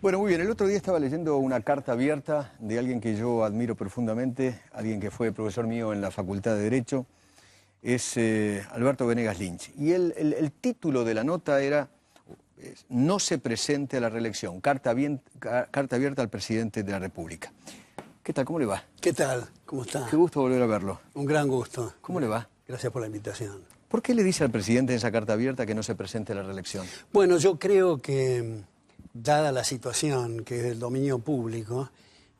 Bueno, muy bien. El otro día estaba leyendo una carta abierta de alguien que yo admiro profundamente, alguien que fue profesor mío en la Facultad de Derecho, es Alberto Venegas Lynch. Y el título de la nota era "No se presente a la reelección, carta abierta al presidente de la República". ¿Qué tal? ¿Cómo le va? ¿Qué tal? ¿Cómo está? Qué gusto volver a verlo. Un gran gusto. ¿Cómo le va? Gracias por la invitación. ¿Por qué le dice al presidente en esa carta abierta que no se presente a la reelección? Bueno, yo creo que, dada la situación que es del dominio público,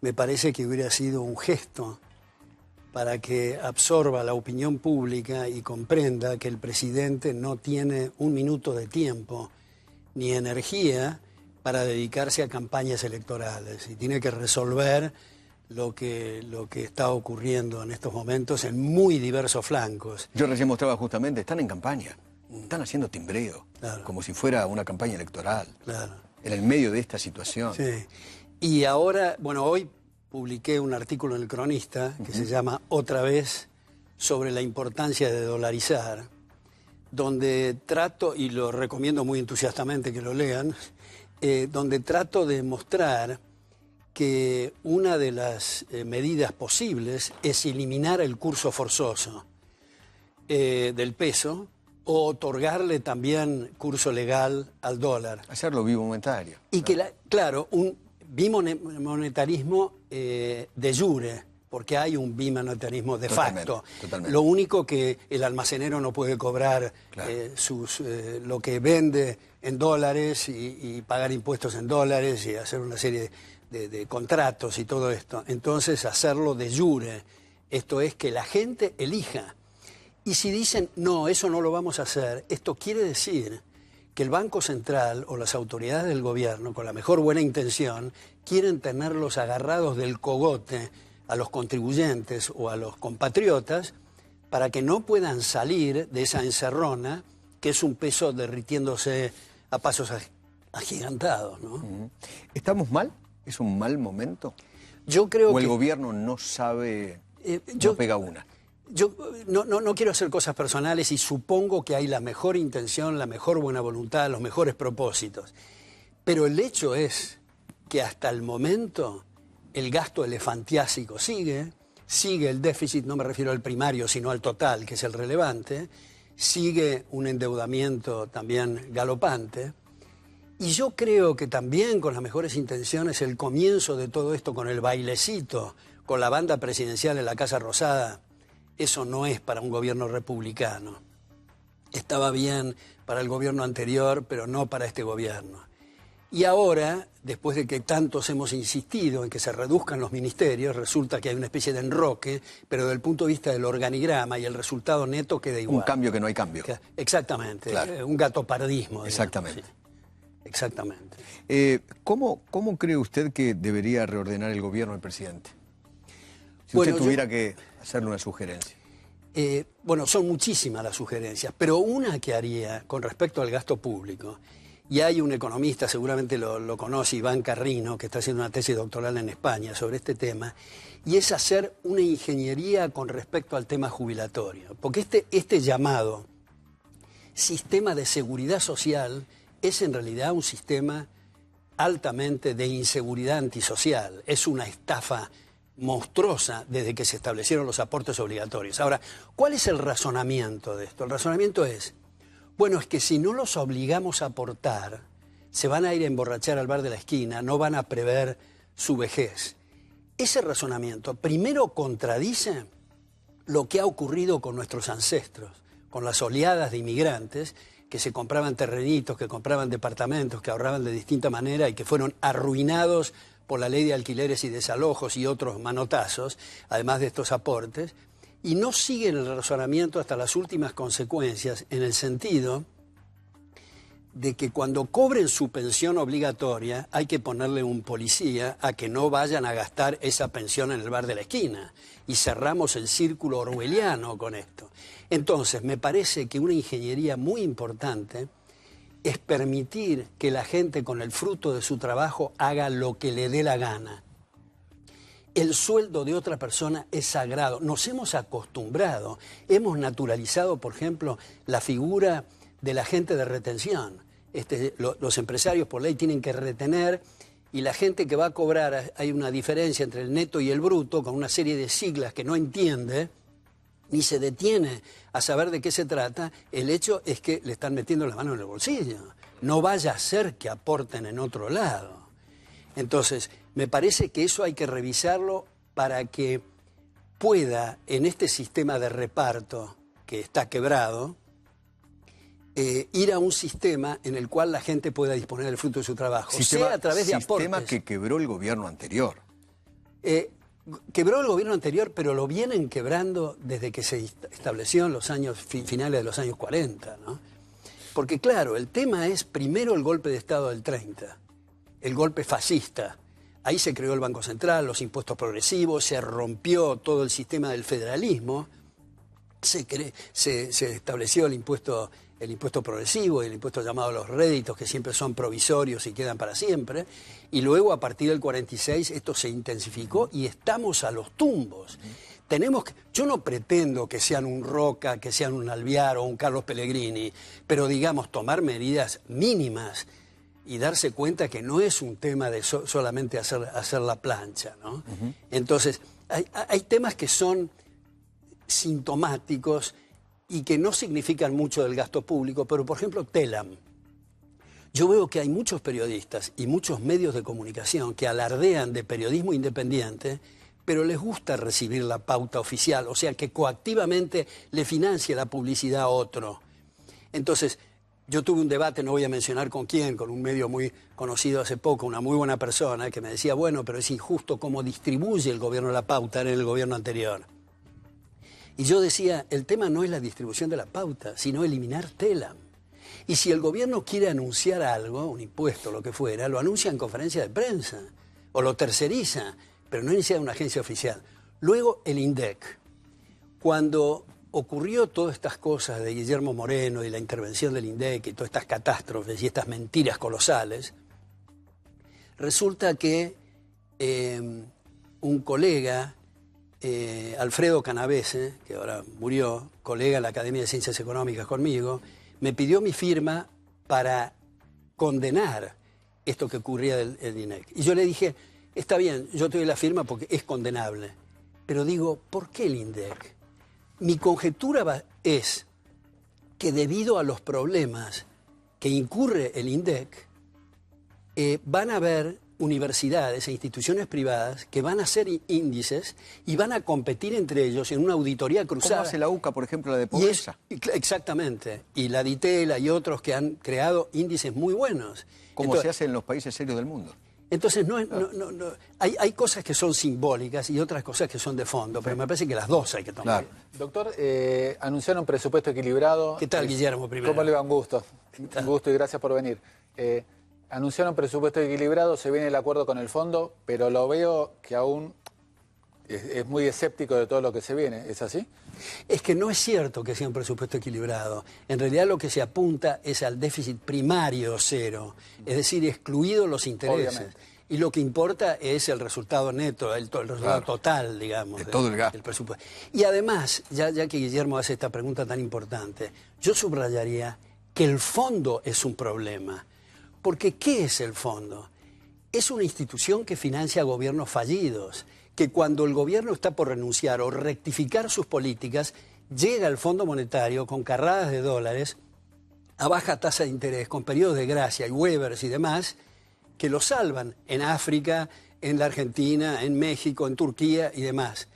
me parece que hubiera sido un gesto para que absorba la opinión pública y comprenda que el presidente no tiene un minuto de tiempo ni energía para dedicarse a campañas electorales y tiene que resolver lo que está ocurriendo en estos momentos en muy diversos flancos. Yo recién mostraba justamente, están en campaña, están haciendo timbreo, Claro. como si fuera una campaña electoral, Claro. en el medio de esta situación. Sí. Y ahora, bueno, hoy publiqué un artículo en El Cronista que se llama Otra vez sobre la importancia de dolarizar, donde trato, y lo recomiendo muy entusiastamente que lo lean, donde trato de mostrar que una de las medidas posibles es eliminar el curso forzoso del peso o otorgarle también curso legal al dólar. Hacerlo bimonetario. Y que, claro, un bimonetarismo de jure, porque hay un bimonetarismo de facto. Totalmente. Lo único que el almacenero no puede cobrar Claro. lo que vende en dólares y pagar impuestos en dólares y hacer una serie de contratos y todo esto. Entonces, hacerlo de jure, esto es que la gente elija. Y si dicen, no, eso no lo vamos a hacer, esto quiere decir que el Banco Central o las autoridades del gobierno, con la mejor buena intención, quieren tenerlos agarrados del cogote a los contribuyentes o a los compatriotas para que no puedan salir de esa encerrona que es un peso derritiéndose a pasos agigantados, ¿no? ¿Estamos mal? ¿Es un mal momento? Yo creo ¿O el que gobierno no sabe, no pega una? Yo no quiero hacer cosas personales y supongo que hay la mejor intención, la mejor buena voluntad, los mejores propósitos. Pero el hecho es que hasta el momento el gasto elefantiásico sigue el déficit, no me refiero al primario, sino al total, que es el relevante, sigue un endeudamiento también galopante. Y yo creo que también con las mejores intenciones el comienzo de todo esto con el bailecito, con la banda presidencial en la Casa Rosada, eso no es para un gobierno republicano. Estaba bien para el gobierno anterior, pero no para este gobierno. Y ahora, después de que tantos hemos insistido en que se reduzcan los ministerios, resulta que hay una especie de enroque, pero desde el punto de vista del organigrama y el resultado neto queda igual. Un cambio que no hay cambio. Exactamente, Claro. un gatopardismo. Digamos, Exactamente. sí. Exactamente. ¿Cómo cree usted que debería reordenar el gobierno el presidente? Si Bueno, usted tuviera que hacerle una sugerencia. Bueno, son muchísimas las sugerencias, pero una que haría con respecto al gasto público, y hay un economista, seguramente lo conoce, Iván Carrino, que está haciendo una tesis doctoral en España sobre este tema, y es hacer una ingeniería con respecto al tema jubilatorio. Porque este llamado sistema de seguridad social es en realidad un sistema altamente de inseguridad antisocial, es una estafa monstruosa desde que se establecieron los aportes obligatorios. Ahora, ¿cuál es el razonamiento de esto? El razonamiento es, bueno, es que si no los obligamos a aportar, se van a ir a emborrachar al bar de la esquina, no van a prever su vejez. Ese razonamiento primero contradice lo que ha ocurrido con nuestros ancestros, con las oleadas de inmigrantes que se compraban terrenitos, que compraban departamentos, que ahorraban de distinta manera y que fueron arruinados por la ley de alquileres y desalojos y otros manotazos, además de estos aportes, y no siguen el razonamiento hasta las últimas consecuencias, en el sentido de que cuando cobren su pensión obligatoria hay que ponerle un policía a que no vayan a gastar esa pensión en el bar de la esquina. Y cerramos el círculo orwelliano con esto. Entonces, me parece que una ingeniería muy importante es permitir que la gente con el fruto de su trabajo haga lo que le dé la gana. El sueldo de otra persona es sagrado. Nos hemos acostumbrado, hemos naturalizado, por ejemplo, la figura del agente de retención. Los empresarios por ley tienen que retener y la gente que va a cobrar, hay una diferencia entre el neto y el bruto, con una serie de siglas que no entiende, ni se detiene a saber de qué se trata, el hecho es que le están metiendo la mano en el bolsillo. No vaya a ser que aporten en otro lado. Entonces, me parece que eso hay que revisarlo para que pueda, en este sistema de reparto que está quebrado, ir a un sistema en el cual la gente pueda disponer del fruto de su trabajo, sea a través de aportes. Sistema que quebró el gobierno anterior. Quebró el gobierno anterior, pero lo vienen quebrando desde que se estableció en los años finales de los años 40, ¿no? Porque claro, el tema es primero el golpe de Estado del 30, el golpe fascista. Ahí se creó el Banco Central, los impuestos progresivos, se rompió todo el sistema del federalismo, se estableció el impuesto progresivo y el impuesto llamado los réditos, que siempre son provisorios y quedan para siempre, y luego a partir del 46 esto se intensificó y estamos a los tumbos. Yo no pretendo que sean un Roca, que sean un Alvear o un Carlos Pellegrini, pero digamos tomar medidas mínimas y darse cuenta que no es un tema de solamente hacer la plancha, ¿no? Entonces, hay temas que son sintomáticos y que no significan mucho del gasto público, pero por ejemplo Telam. Yo veo que hay muchos periodistas y muchos medios de comunicación que alardean de periodismo independiente, pero les gusta recibir la pauta oficial, o sea que coactivamente le financia la publicidad a otro. Entonces, yo tuve un debate, no voy a mencionar con quién, con un medio muy conocido hace poco, una muy buena persona, que me decía, bueno, pero es injusto cómo distribuye el gobierno la pauta en el gobierno anterior. Y yo decía, el tema no es la distribución de la pauta, sino eliminar Telam. Y si el gobierno quiere anunciar algo, un impuesto, lo que fuera, lo anuncia en conferencia de prensa, o lo terceriza, pero no inicia una agencia oficial. Luego el INDEC. Cuando ocurrió todas estas cosas de Guillermo Moreno y la intervención del INDEC y todas estas catástrofes y estas mentiras colosales, resulta que un colega, Alfredo Canavese, que ahora murió, colega de la Academia de Ciencias Económicas conmigo, me pidió mi firma para condenar esto que ocurría del INDEC. Y yo le dije, está bien, yo te doy la firma porque es condenable. Pero digo, ¿por qué el INDEC? Mi conjetura es que debido a los problemas que incurre el INDEC, van a haber universidades e instituciones privadas que van a hacer índices y van a competir entre ellos en una auditoría cruzada. ¿Cómo hace la UCA, por ejemplo, la de pobreza? Exactamente. Y la DITELA y otros que han creado índices muy buenos. Como se hace en los países serios del mundo. Entonces, hay cosas que son simbólicas y otras cosas que son de fondo, pero me parece que las dos hay que tomar. Claro. Doctor, anunciaron presupuesto equilibrado. ¿Qué tal, Guillermo, primero? ¿Cómo le va? Un gusto. Un gusto y gracias por venir. Anunciaron presupuesto equilibrado, se viene el acuerdo con el fondo, pero lo veo que aún es muy escéptico de todo lo que se viene. ¿Es así? Es que no es cierto que sea un presupuesto equilibrado. En realidad lo que se apunta es al déficit primario cero, es decir, excluidos los intereses. Obviamente. Y lo que importa es el resultado neto, el resultado total, digamos. De todo el gasto. Del presupuesto. Y además, ya que Guillermo hace esta pregunta tan importante, yo subrayaría que el fondo es un problema. Porque ¿qué es el fondo? Es una institución que financia gobiernos fallidos, que cuando el gobierno está por renunciar o rectificar sus políticas, llega al Fondo Monetario con carradas de dólares a baja tasa de interés, con periodos de gracia y waivers y demás, que lo salvan en África, en la Argentina, en México, en Turquía y demás.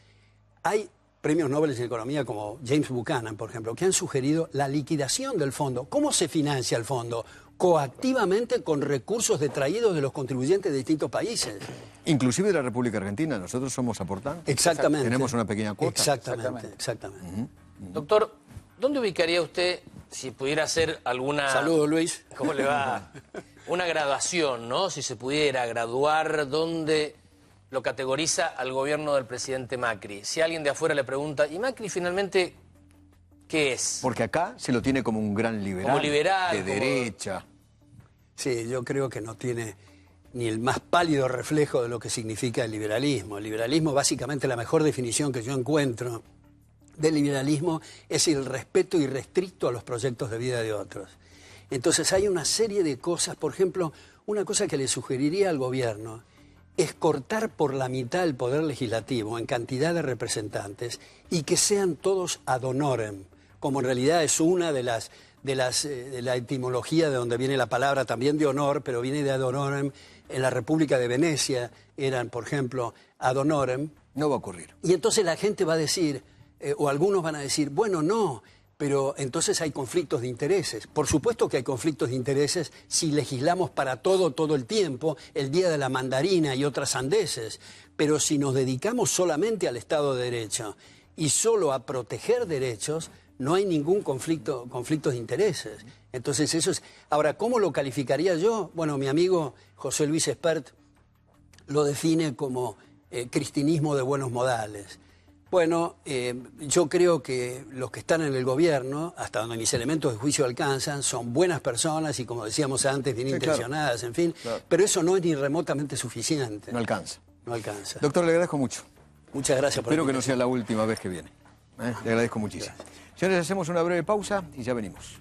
Hay premios Nobel en economía como James Buchanan, por ejemplo, que han sugerido la liquidación del fondo. ¿Cómo se financia el fondo? Coactivamente con recursos detraídos de los contribuyentes de distintos países. Inclusive de la República Argentina, nosotros somos aportantes. Exactamente. Tenemos una pequeña cuota. Exactamente. Doctor, ¿dónde ubicaría usted, si pudiera hacer alguna... Saludos, Luis. ¿Cómo le va? Una graduación, ¿no? Si se pudiera graduar, ¿dónde lo categoriza al gobierno del presidente Macri? Si alguien de afuera le pregunta, ¿y Macri finalmente qué es? Porque acá se lo tiene como un gran liberal. Como liberal. De derecha. Sí, yo creo que no tiene ni el más pálido reflejo de lo que significa el liberalismo. El liberalismo, básicamente, la mejor definición que yo encuentro del liberalismo es el respeto irrestricto a los proyectos de vida de otros. Entonces hay una serie de cosas, por ejemplo, una cosa que le sugeriría al gobierno es cortar por la mitad el poder legislativo en cantidad de representantes y que sean todos ad honorem, como en realidad es una de la etimología de donde viene la palabra también de honor, pero viene de ad honorem. En la República de Venecia eran, por ejemplo, ad honorem. No va a ocurrir. Y entonces la gente va a decir, o algunos van a decir, bueno, no, pero entonces hay conflictos de intereses. Por supuesto que hay conflictos de intereses si legislamos para todo el tiempo, el día de la mandarina y otras sandeces. Pero si nos dedicamos solamente al Estado de Derecho y solo a proteger derechos, no hay ningún conflicto de intereses. Entonces eso es... Ahora, ¿cómo lo calificaría yo? Bueno, mi amigo José Luis Espert lo define como cristinismo de buenos modales. Bueno, yo creo que los que están en el gobierno, hasta donde mis elementos de juicio alcanzan, son buenas personas y, como decíamos antes, bien intencionadas, en fin, pero eso no es ni remotamente suficiente. No alcanza. No alcanza. Doctor, le agradezco mucho. Muchas gracias por la Espero que no sea invitación. la última vez que viene. Le agradezco muchísimo. Señores, hacemos una breve pausa y ya venimos.